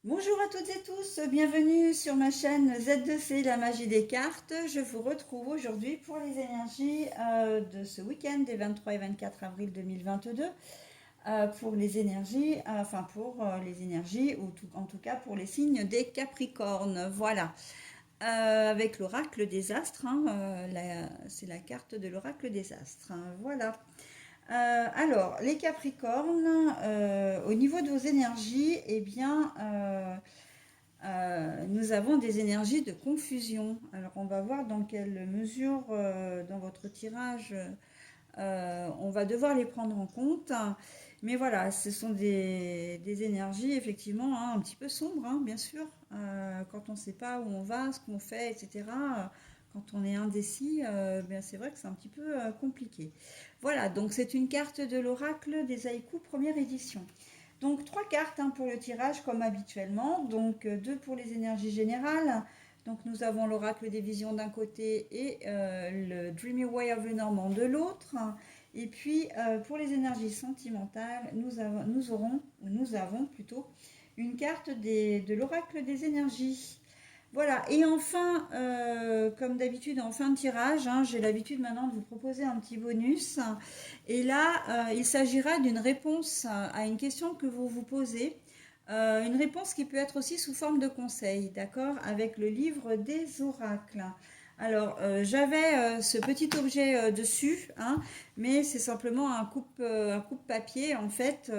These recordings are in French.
Bonjour à toutes et tous, bienvenue sur ma chaîne Z2C, la magie des cartes. Je vous retrouve aujourd'hui pour les énergies de ce week-end des 23 et 24 avril 2022. Pour les énergies, les énergies, ou en tout cas pour les signes des Capricornes. Voilà. Avec l'oracle des astres, hein, c'est la carte de l'oracle des astres. Hein, voilà. Alors, les Capricornes, au niveau de vos énergies, eh bien, nous avons des énergies de confusion. Alors, on va voir dans quelle mesure, dans votre tirage, on va devoir les prendre en compte. Mais voilà, ce sont des énergies effectivement hein, un petit peu sombres, hein, bien sûr. Quand on ne sait pas où on va, ce qu'on fait, etc. Quand on est indécis, bien c'est vrai que c'est un petit peu compliqué. Voilà, donc c'est une carte de l'oracle des haïkus première édition. Donc trois cartes hein, pour le tirage comme habituellement. Donc deux pour les énergies générales. Donc nous avons l'oracle des visions d'un côté et le Dreamy Way of Lenormand de l'autre. Et puis pour les énergies sentimentales, nous avons plutôt une carte de l'oracle des énergies. Voilà, et enfin, comme d'habitude en fin de tirage, hein, j'ai l'habitude maintenant de vous proposer un petit bonus. Et là, il s'agira d'une réponse à une question que vous vous posez. Une réponse qui peut être aussi sous forme de conseil, d'accord, avec le livre des oracles. Alors, j'avais ce petit objet dessus, hein, mais c'est simplement un coupe papier en fait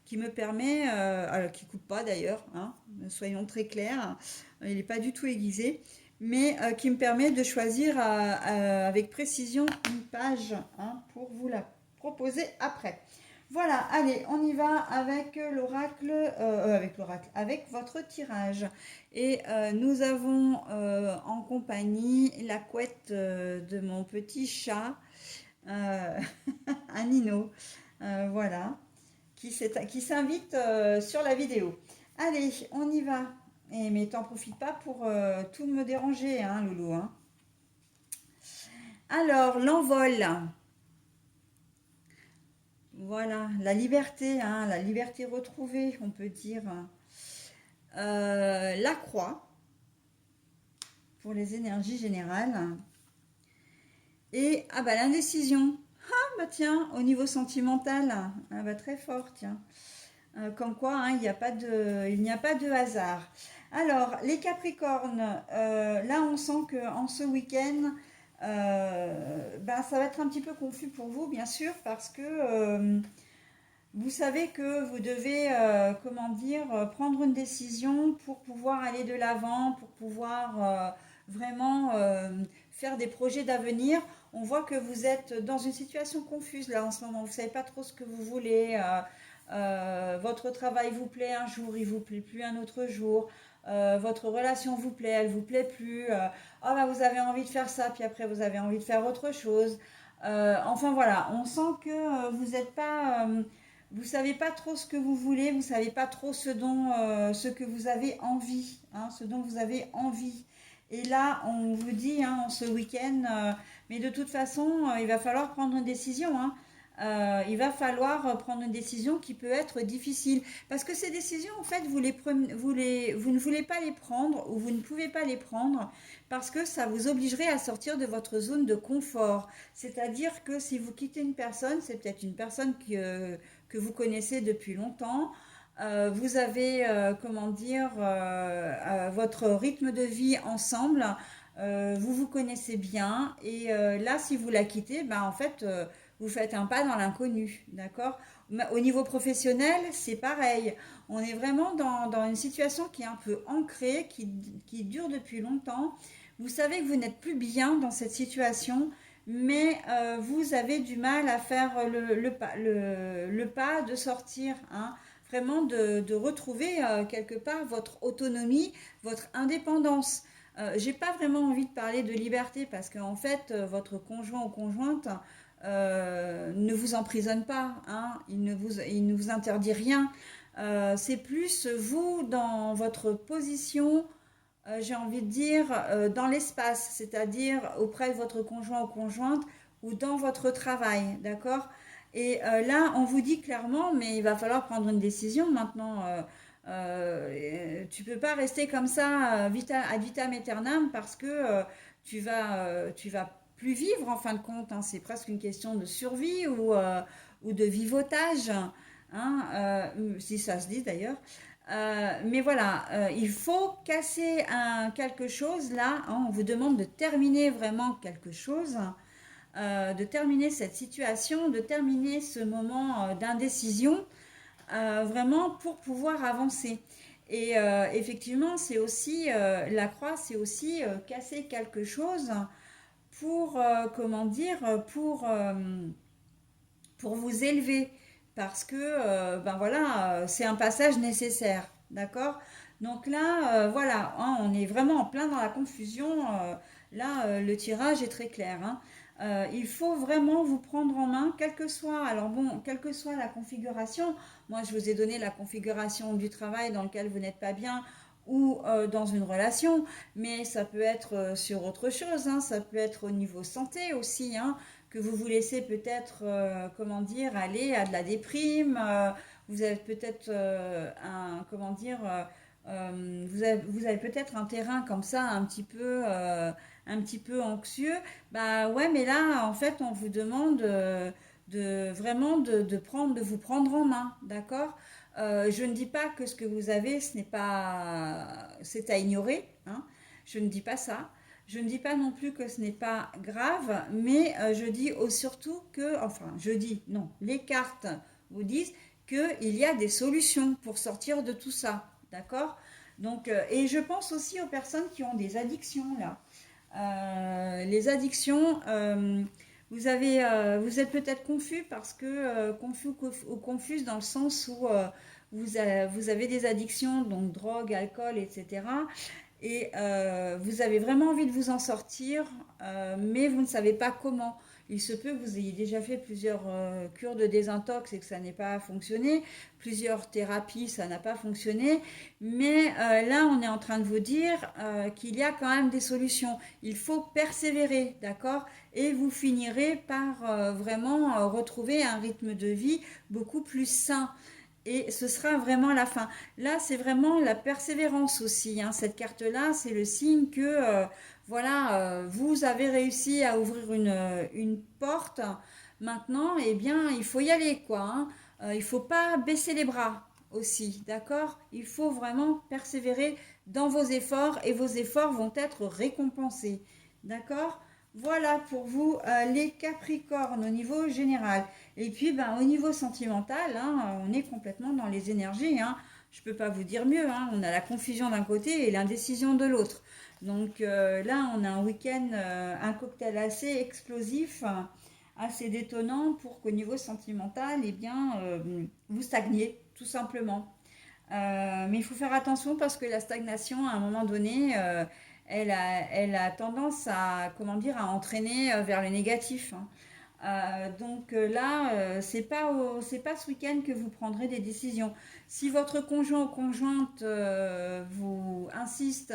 qui me permet, alors qui coupe pas d'ailleurs, hein, soyons très clairs, il n'est pas du tout aiguisé, mais qui me permet de choisir avec précision une page hein, pour vous la proposer après. Voilà, allez, on y va avec votre tirage. Et nous avons en compagnie la couette de mon petit chat, euh, un Nino, voilà, qui s'invite sur la vidéo. Allez, on y va. Mais t'en profites pas pour tout me déranger, hein, Loulou. Hein. Alors, l'envol. Voilà, la liberté retrouvée, on peut dire. La croix pour les énergies générales. Et ah bah l'indécision. Ah bah tiens, au niveau sentimental, ah bah très fort, tiens. Comme quoi, hein, il n'y a pas de hasard. Alors, les Capricornes, là on sent que en ce week-end, ben, ça va être un petit peu confus pour vous, bien sûr, parce que vous savez que vous devez, comment dire, prendre une décision pour pouvoir aller de l'avant, pour pouvoir vraiment faire des projets d'avenir. On voit que vous êtes dans une situation confuse là en ce moment. Vous ne savez pas trop ce que vous voulez. Votre travail vous plaît un jour, il vous plaît plus un autre jour. Votre relation vous plaît, elle vous plaît plus. Oh, bah, vous avez envie de faire ça, puis après vous avez envie de faire autre chose. Enfin voilà, on sent que vous n'êtes pas vous savez pas trop ce que vous voulez, vous savez pas trop ce que vous avez envie, hein, ce dont vous avez envie. Et là, on vous dit, hein, ce week-end, mais de toute façon, il va falloir prendre une décision. Hein. Il va falloir prendre une décision qui peut être difficile. Parce que ces décisions, en fait, vous ne voulez pas les prendre ou vous ne pouvez pas les prendre parce que ça vous obligerait à sortir de votre zone de confort. C'est-à-dire que si vous quittez une personne, c'est peut-être une personne que vous connaissez depuis longtemps. Vous avez, comment dire, votre rythme de vie ensemble. Vous vous connaissez bien. Et là, si vous la quittez, ben, en fait, vous faites un pas dans l'inconnu. D'accord. Au niveau professionnel, c'est pareil. On est vraiment dans une situation qui est un peu ancrée, qui dure depuis longtemps. Vous savez que vous n'êtes plus bien dans cette situation, mais vous avez du mal à faire le pas de sortir, hein, vraiment de retrouver quelque part votre autonomie, votre indépendance. J'ai pas vraiment envie de parler de liberté parce qu'en fait, votre conjoint ou conjointe ne vous emprisonne pas, hein, il ne vous interdit rien. C'est plus vous dans votre position j'ai envie de dire, dans l'espace, c'est-à-dire auprès de votre conjoint ou conjointe ou dans votre travail, d'accord. Et là, on vous dit clairement, mais il va falloir prendre une décision maintenant. Tu peux pas rester comme ça ad vitam aeternam parce que tu vas plus vivre en fin de compte, hein. C'est presque une question de survie ou de vivotage, hein, si ça se dit d'ailleurs. Mais voilà, il faut casser quelque chose là, hein. On vous demande de terminer vraiment quelque chose, de terminer cette situation, de terminer ce moment d'indécision, vraiment pour pouvoir avancer. Et effectivement, c'est aussi, la croix, c'est aussi casser quelque chose pour, comment dire, pour vous élever. Parce que, ben voilà, c'est un passage nécessaire. D'accord. Donc là, voilà, hein, on est vraiment en plein dans la confusion. Là, le tirage est très clair, hein. Il faut vraiment vous prendre en main, quelle que soit, alors bon, quelle que soit la configuration. Moi, je vous ai donné la configuration du travail dans lequel vous n'êtes pas bien ou dans une relation, mais ça peut être sur autre chose, hein. Ça peut être au niveau santé aussi, hein, que vous vous laissez peut-être, comment dire, aller à de la déprime. Vous avez peut-être comment dire, vous avez peut-être un terrain comme ça un petit peu anxieux. Bah ouais, mais là, en fait, on vous demande de vraiment de vous prendre en main, d'accord. Je ne dis pas que ce que vous avez, ce n'est pas, c'est à ignorer, hein. Je ne dis pas ça. Je ne dis pas non plus que ce n'est pas grave, mais je dis surtout que, enfin, je dis, non, les cartes vous disent qu'il y a des solutions pour sortir de tout ça, d'accord. Donc, et je pense aussi aux personnes qui ont des addictions, là. Les addictions, vous êtes peut-être confus parce que, confus ou confuse dans le sens où vous avez des addictions, donc drogue, alcool, etc. Et vous avez vraiment envie de vous en sortir, mais vous ne savez pas comment. Il se peut que vous ayez déjà fait plusieurs cures de désintox et que ça n'ait pas fonctionné, plusieurs thérapies, ça n'a pas fonctionné, mais là, on est en train de vous dire qu'il y a quand même des solutions. Il faut persévérer, d'accord. Et vous finirez par vraiment retrouver un rythme de vie beaucoup plus sain et ce sera vraiment la fin. Là, c'est vraiment la persévérance aussi, hein. Cette carte-là, c'est le signe que voilà, vous avez réussi à ouvrir une porte. Maintenant, eh bien, il faut y aller, quoi, hein. Il ne faut pas baisser les bras aussi, d'accord. Il faut vraiment persévérer dans vos efforts et vos efforts vont être récompensés, d'accord. Voilà pour vous les Capricornes au niveau général. Et puis, ben, au niveau sentimental, hein, on est complètement dans les énergies, hein. Je ne peux pas vous dire mieux, hein. On a la confusion d'un côté et l'indécision de l'autre. Donc là, on a un week-end, un cocktail assez explosif, assez détonnant pour qu'au niveau sentimental, eh bien, vous stagniez, tout simplement. Mais il faut faire attention parce que la stagnation, à un moment donné, elle a tendance à, comment dire, à entraîner vers le négatif, hein. Donc là, c'est pas ce week-end que vous prendrez des décisions. Si votre conjoint ou conjointe vous insiste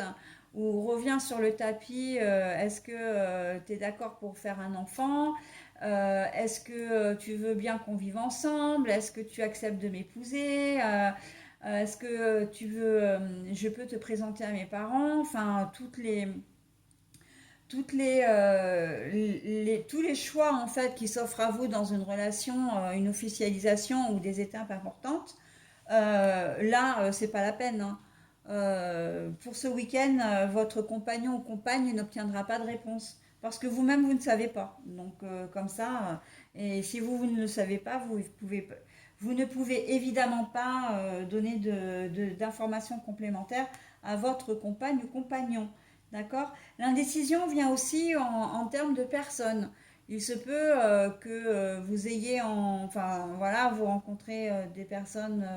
ou revient sur le tapis, est-ce que tu es d'accord pour faire un enfant? Est-ce que tu veux bien qu'on vive ensemble? Est-ce que tu acceptes de m'épouser? Est-ce que tu veux, je peux te présenter à mes parents? Enfin, tous les choix en fait qui s'offrent à vous dans une relation, une officialisation ou des étapes importantes, là, c'est pas la peine, hein. Pour ce week-end, votre compagnon ou compagne n'obtiendra pas de réponse parce que vous-même vous ne savez pas. Donc comme ça, et si vous ne le savez pas, vous ne pouvez évidemment pas donner d'informations complémentaires à votre compagne ou compagnon. D'accord. L'indécision vient aussi en termes de personnes. Il se peut que vous ayez, enfin voilà, vous rencontrez des personnes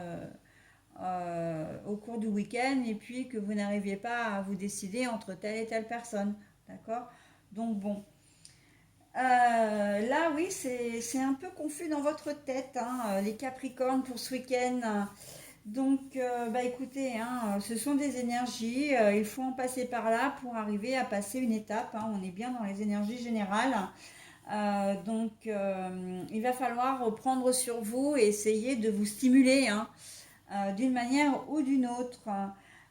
au cours du week-end et puis que vous n'arriviez pas à vous décider entre telle et telle personne. D'accord. Donc bon. Là, oui, c'est un peu confus dans votre tête, hein, les Capricornes pour ce week-end. Donc, bah écoutez, hein, ce sont des énergies, il faut en passer par là pour arriver à passer une étape, hein. On est bien dans les énergies générales. Donc, il va falloir prendre sur vous et essayer de vous stimuler, hein. d'une manière ou d'une autre.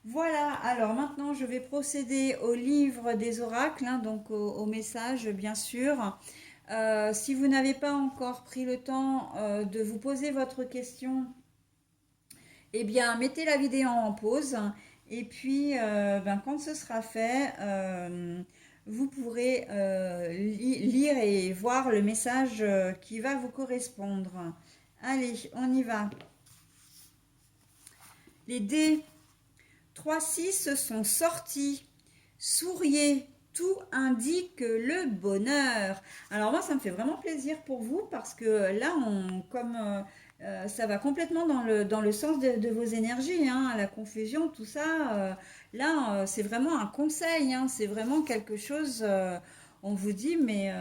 Voilà, alors maintenant je vais procéder au livre des oracles, hein, donc au message bien sûr. Si vous n'avez pas encore pris le temps de vous poser votre question, eh bien mettez la vidéo en pause et puis quand ce sera fait, vous pourrez lire et voir le message qui va vous correspondre. Allez, on y va. Les dés 3-6 sont sortis. Souriez, tout indique le bonheur. Alors moi, ça me fait vraiment plaisir pour vous parce que là, ça va complètement dans le sens de vos énergies, hein, la confusion, tout ça. Là, c'est vraiment un conseil, hein, c'est vraiment quelque chose. On vous dit, mais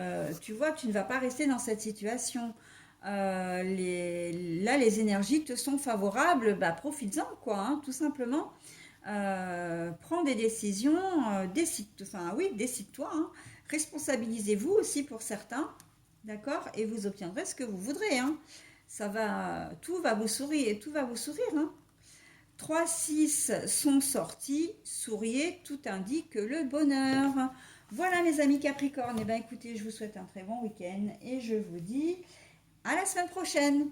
tu vois, tu ne vas pas rester dans cette situation. Là, les énergies te sont favorables, bah, profites-en, quoi, hein, tout simplement. Prends des décisions, décide-toi, hein. Responsabilisez-vous aussi pour certains, d'accord, et vous obtiendrez ce que vous voudrez, hein. Tout va vous sourire, tout va vous sourire, hein. 3-6 sont sortis, souriez, tout indique le bonheur. Voilà mes amis Capricorne, et bien écoutez, je vous souhaite un très bon week-end et je vous dis à la semaine prochaine.